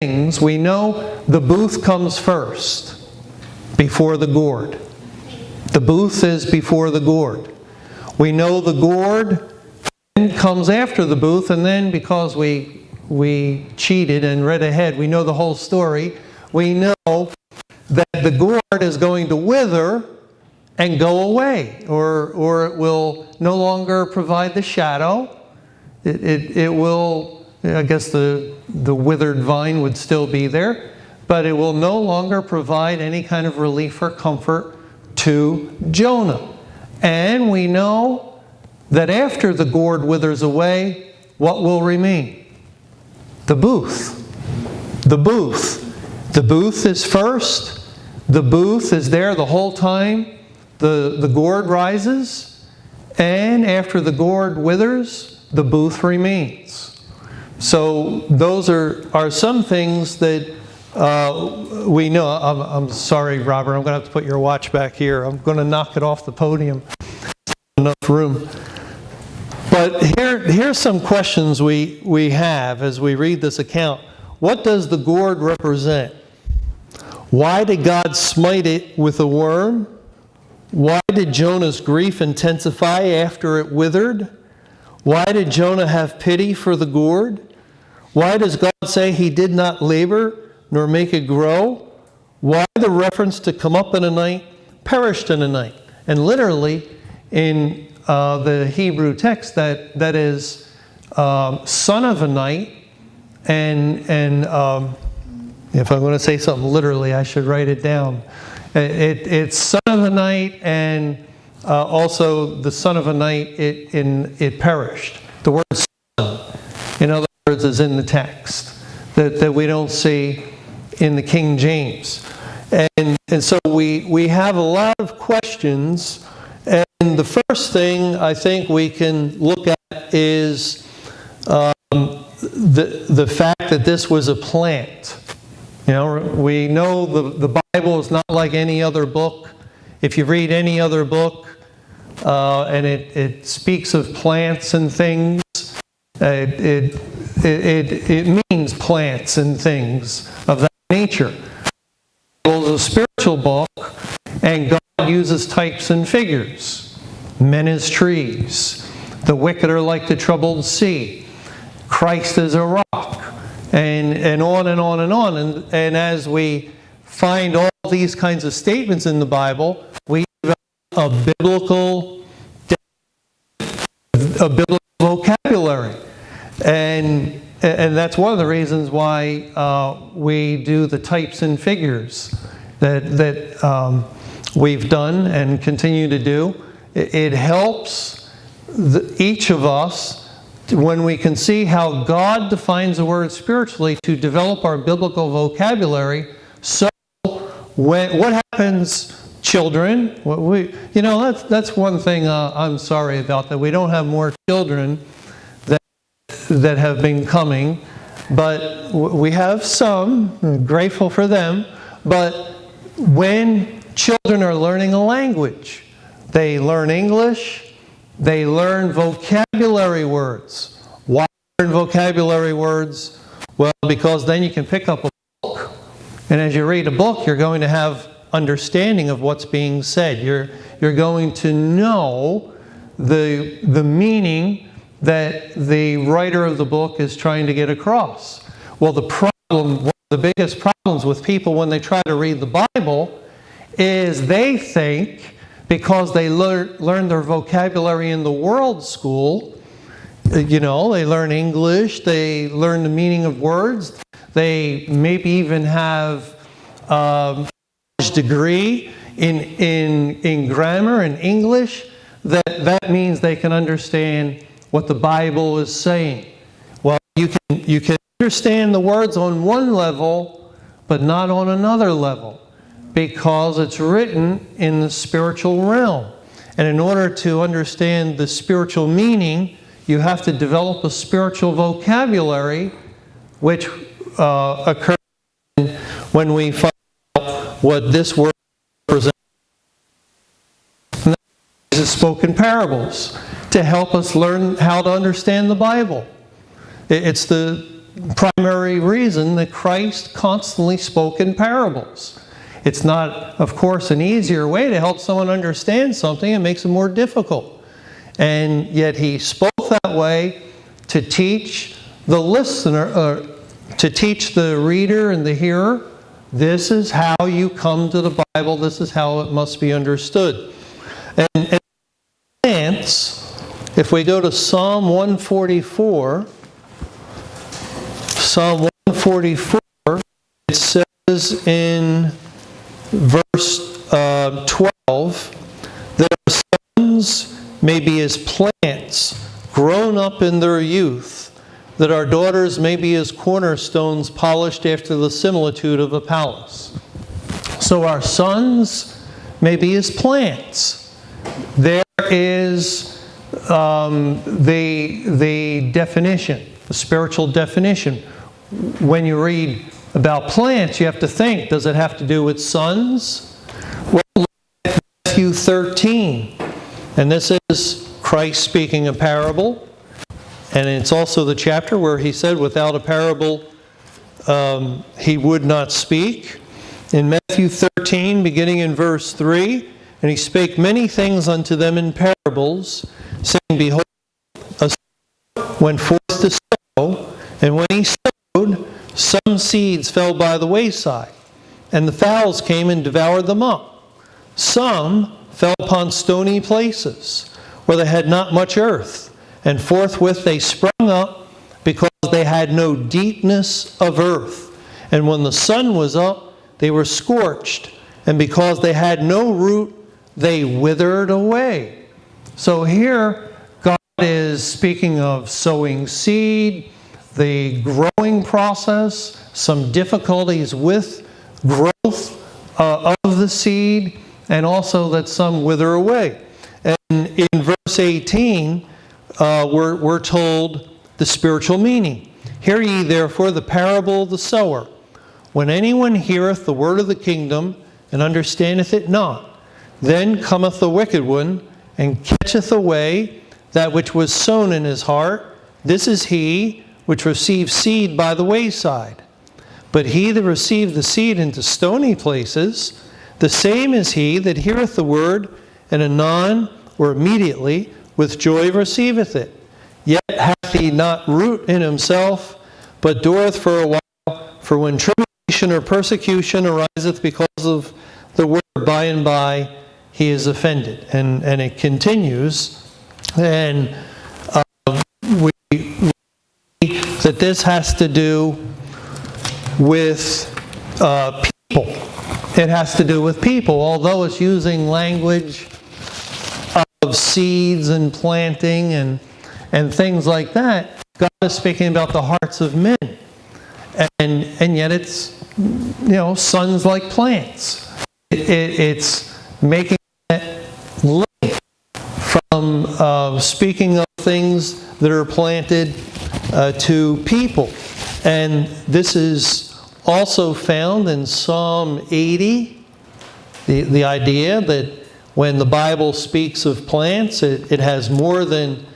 things, we know the booth comes first, before the gourd. The booth is before the gourd. We know the gourd comes after the booth, and then because we cheated and read ahead, we know the whole story. We know that the gourd is going to wither and go away, or it will no longer provide the shadow. It will, I guess the withered vine would still be there, but it will no longer provide any kind of relief or comfort to Jonah. And we know that after the gourd withers away, what will remain? The booth. The booth. The booth is first. The booth is there the whole time the gourd rises. And after the gourd withers, the booth remains. So those are some things that we know. I'm sorry, Robert, I'm going to have to put your watch back here. I'm going to knock it off the podium. Enough room. But here's some questions we have as we read this account. What does the gourd represent? Why did God smite it with a worm? Why did Jonah's grief intensify after it withered? Why did Jonah have pity for the gourd? Why does God say he did not labor nor make it grow? Why the reference to come up in a night, perished in a night? And literally, in the Hebrew text, that is son of a night, and if I'm going to say something literally, I should write it down. It's son of a night, and also the son of a night, it perished. The word son, in other words, is in the text that we don't see in the King James. And so we have a lot of questions. And the first thing I think we can look at is the fact that this was a plant. You know, we know the Bible is not like any other book. If you read any other book and it speaks of plants and things, it means plants and things of that nature. The Bible is a spiritual book, and God uses types and figures. Men as trees. The wicked are like the troubled sea. Christ is a rock. And on and on and on. And as we find all these kinds of statements in the Bible, we develop a biblical vocabulary. And that's one of the reasons why we do the types and figures that we've done and continue to do. It helps each of us, when we can see how God defines the word spiritually, to develop our biblical vocabulary. So what happens, children? That's one thing I'm sorry about, that we don't have more children that have been coming. But we have some. I'm grateful for them. But when children are learning a language, they learn English, they learn vocabulary words. Why learn vocabulary words? Well, because then you can pick up a book. And as you read a book, you're going to have understanding of what's being said. You're going to know the meaning that the writer of the book is trying to get across. Well, one of the biggest problems with people when they try to read the Bible is they think, because they learn their vocabulary in the world school, they learn English, they learn the meaning of words, they maybe even have a degree in grammar and English, that means they can understand what the Bible is saying. Well, you can understand the words on one level, but not on another level, because it's written in the spiritual realm. And in order to understand the spiritual meaning, you have to develop a spiritual vocabulary, which occurs when we find out what this word represents. Jesus spoke in parables to help us learn how to understand the Bible. It's the primary reason that Christ constantly spoke in parables. It's not, of course, an easier way to help someone understand something. It makes it more difficult. And yet he spoke that way to teach the listener, to teach the reader and the hearer, this is how you come to the Bible, this is how it must be understood. And plants, if we go to Psalm 144, Psalm 144, it says in verse 12, that our sons may be as plants grown up in their youth, that our daughters may be as cornerstones polished after the similitude of a palace. So our sons may be as plants. There is the definition, the spiritual definition. When you read about plants, you have to think, does it have to do with sons? Well, look at Matthew 13. And this is Christ speaking a parable. And it's also the chapter where he said, without a parable, he would not speak. In Matthew 13, beginning in verse 3, and he spake many things unto them in parables, saying, behold, a sower went forth to sow, and when he sowed, some seeds fell by the wayside, and the fowls came and devoured them up. Some fell upon stony places, where they had not much earth, and forthwith they sprung up, because they had no deepness of earth. And when the sun was up, they were scorched, and because they had no root, they withered away. So here, God is speaking of sowing seed, the growing process, some difficulties with growth of the seed, and also that some wither away. And in verse 18, we're told the spiritual meaning. Hear ye therefore the parable of the sower. When anyone heareth the word of the kingdom, and understandeth it not, then cometh the wicked one, and catcheth away that which was sown in his heart. This is he which received seed by the wayside. But he that received the seed into stony places, the same is he that heareth the word, and anon, or immediately, with joy receiveth it. Yet hath he not root in himself, but dureth for a while. For when tribulation or persecution ariseth because of the word, by and by he is offended. And it continues. And we that this has to do with people. It has to do with people, although it's using language of seeds and planting and things like that. God is speaking about the hearts of men, and yet it's sons like plants. It's making that link from speaking of things that are planted to people, and this is also found in Psalm 80. The idea that when the Bible speaks of plants, it has more than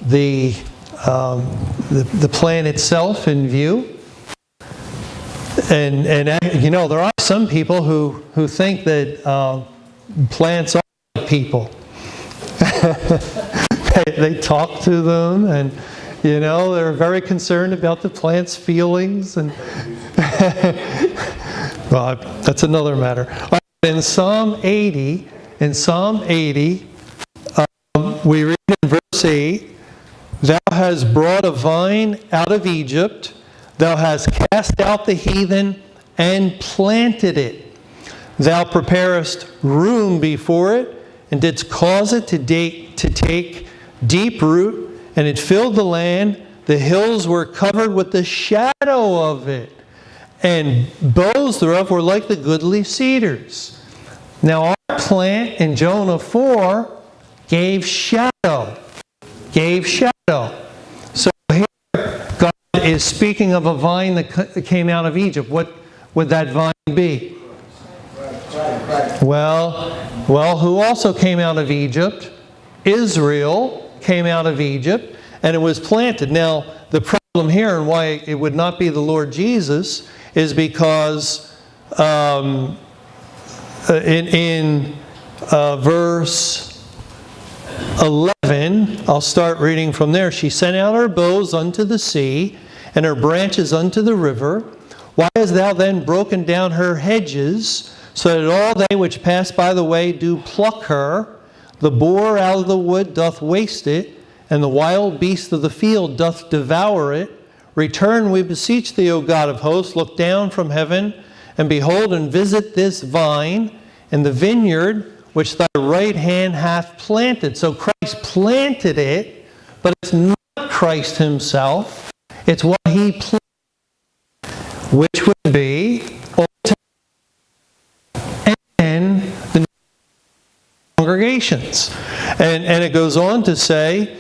the plant itself in view. And there are some people who think that plants are like people. they talk to them, and they're very concerned about the plant's feelings, and well, that's another matter. In Psalm 80, we read in verse 8, Thou hast brought a vine out of Egypt, thou hast cast out the heathen and planted it. Thou preparest room before it, and didst cause it to take deep root, and it filled the land. The hills were covered with the shadow of it, and boughs thereof were like the goodly cedars. Now our plant in Jonah 4 gave shadow. So here God is speaking of a vine that came out of Egypt. What would that vine be? Well, who also came out of Egypt? Israel came out of Egypt, and it was planted. Now, the problem here and why it would not be the Lord Jesus is because in verse 11, I'll start reading from there. She sent out her boughs unto the sea, and her branches unto the river. Why hast thou then broken down her hedges, so that all they which pass by the way do pluck her? The boar out of the wood doth waste it, and the wild beast of the field doth devour it. Return, we beseech thee, O God of hosts, look down from heaven, and behold, and visit this vine, and the vineyard which thy right hand hath planted. So Christ planted it, but it's not Christ himself. It's what he planted, which would be Old Testament and the congregations. And it goes on to say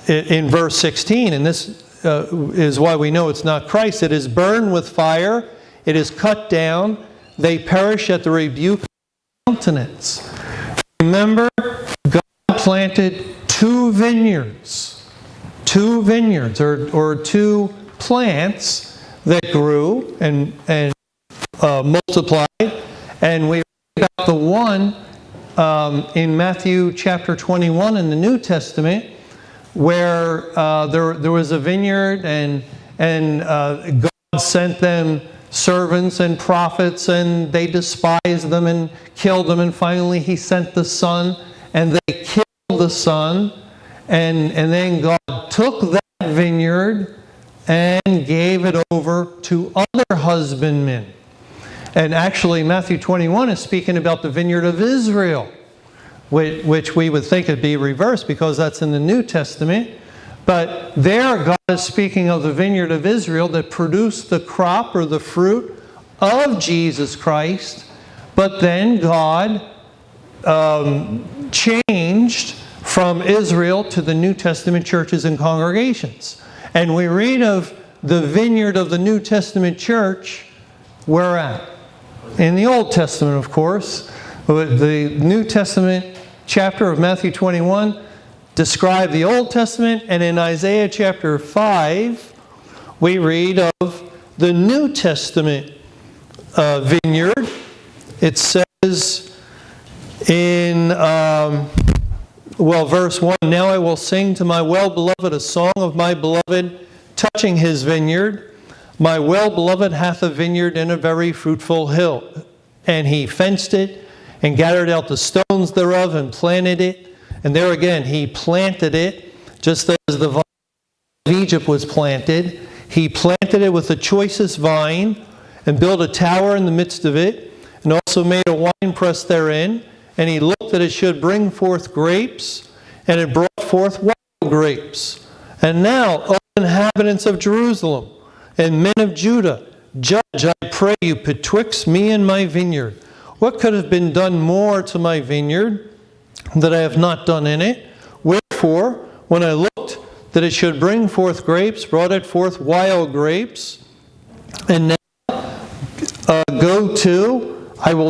in verse 16, and this is why we know it's not Christ. It is burned with fire. It is cut down. They perish at the rebuke of the countenance. Remember, God planted two vineyards or two plants that grew and multiplied. And we read about the one in Matthew chapter 21 in the New Testament, where there was a vineyard and God sent them servants and prophets, and they despised them and killed them, and finally he sent the son, and they killed the son, and then God took that vineyard and gave it over to other husbandmen. And actually Matthew 21 is speaking about the vineyard of Israel, which we would think would be reversed because that's in the New Testament. But there God is speaking of the vineyard of Israel that produced the crop or the fruit of Jesus Christ. But then God changed from Israel to the New Testament churches and congregations. And we read of the vineyard of the New Testament church, where at? In the Old Testament, of course. The New Testament chapter of Matthew 21 describe the Old Testament, and in Isaiah chapter 5 we read of the New Testament vineyard. It says in verse 1, "Now I will sing to my well-beloved a song of my beloved touching his vineyard. My well-beloved hath a vineyard in a very fruitful hill, and he fenced it and gathered out the stones thereof and planted it." And there again, he planted it, just as the vine of Egypt was planted. He planted it with the choicest vine and built a tower in the midst of it, and also made a winepress therein. And he looked that it should bring forth grapes, and it brought forth wild grapes. And now, O inhabitants of Jerusalem, and men of Judah, judge, I pray you, betwixt me and my vineyard. What could have been done more to my vineyard that I have not done in it? Wherefore, when I looked that it should bring forth grapes, brought it forth wild grapes. And now, I will